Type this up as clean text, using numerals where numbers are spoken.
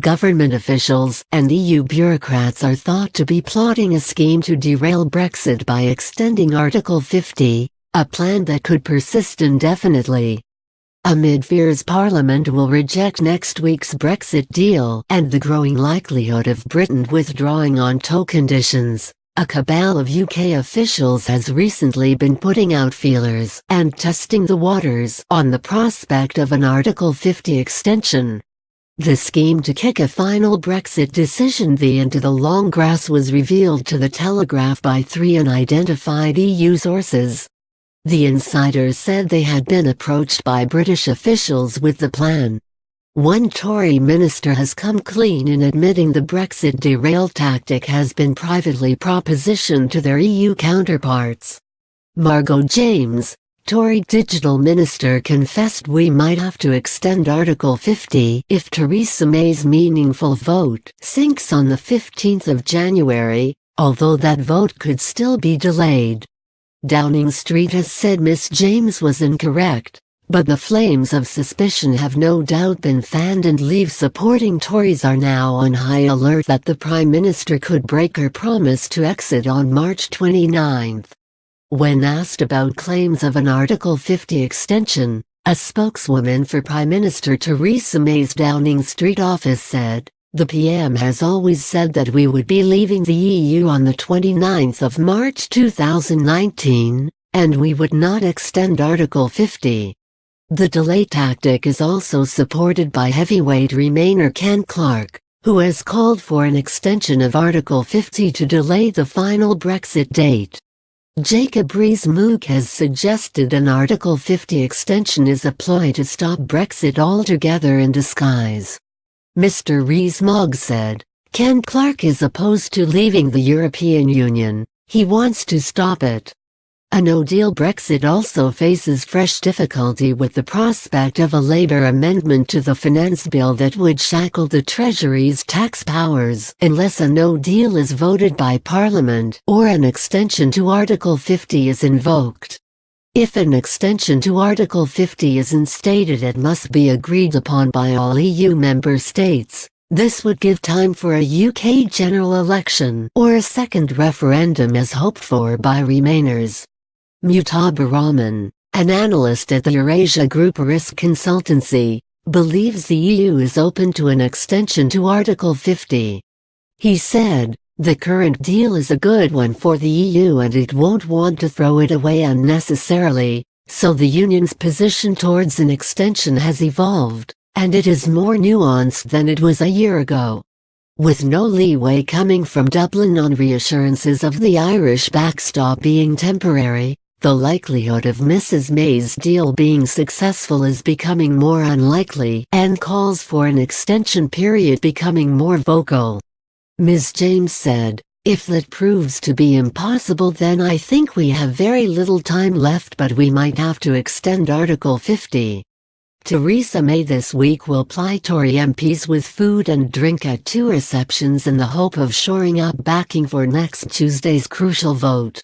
Government officials and EU bureaucrats are thought to be plotting a scheme to derail Brexit by extending Article 50, a plan that could persist indefinitely. Amid fears Parliament will reject next week's Brexit deal and the growing likelihood of Britain withdrawing on toll conditions, a cabal of UK officials has recently been putting out feelers and testing the waters on the prospect of an Article 50 extension. The scheme to kick a final Brexit decision into the long grass was revealed to The Telegraph by 3 unidentified EU sources. The insiders said they had been approached by British officials with the plan. One Tory minister has come clean in admitting the Brexit derail tactic has been privately propositioned to their EU counterparts. Margot James, Tory Digital Minister, confessed we might have to extend Article 50 if Theresa May's meaningful vote sinks on the 15th of January, although that vote could still be delayed. Downing Street has said Miss James was incorrect, but the flames of suspicion have no doubt been fanned and Leave supporting Tories are now on high alert that the Prime Minister could break her promise to exit on March 29. When asked about claims of an Article 50 extension, a spokeswoman for Prime Minister Theresa May's Downing Street office said, "The PM has always said that we would be leaving the EU on the 29th of March 2019, and we would not extend Article 50. The delay tactic is also supported by heavyweight Remainer Ken Clarke, who has called for an extension of Article 50 to delay the final Brexit date. Jacob Rees-Mogg has suggested an Article 50 extension is a ploy to stop Brexit altogether in disguise. Mr. Rees-Mogg said, "Ken Clarke is opposed to leaving the European Union, he wants to stop it." A no-deal Brexit also faces fresh difficulty with the prospect of a Labour amendment to the finance bill that would shackle the Treasury's tax powers unless a no-deal is voted by Parliament or an extension to Article 50 is invoked. If an extension to Article 50 is instated, it must be agreed upon by all EU member states. This would give time for a UK general election or a second referendum as hoped for by Remainers. Mutaba Rahman, an analyst at the Eurasia Group Risk Consultancy, believes the EU is open to an extension to Article 50. He said, "The current deal is a good one for the EU and it won't want to throw it away unnecessarily, so the Union's position towards an extension has evolved, and it is more nuanced than it was a year ago." With no leeway coming from Dublin on reassurances of the Irish backstop being temporary, the likelihood of Mrs May's deal being successful is becoming more unlikely and calls for an extension period becoming more vocal. Ms. James said, "If that proves to be impossible, then I think we have very little time left, but we might have to extend Article 50. Theresa May this week will ply Tory MPs with food and drink at 2 receptions in the hope of shoring up backing for next Tuesday's crucial vote.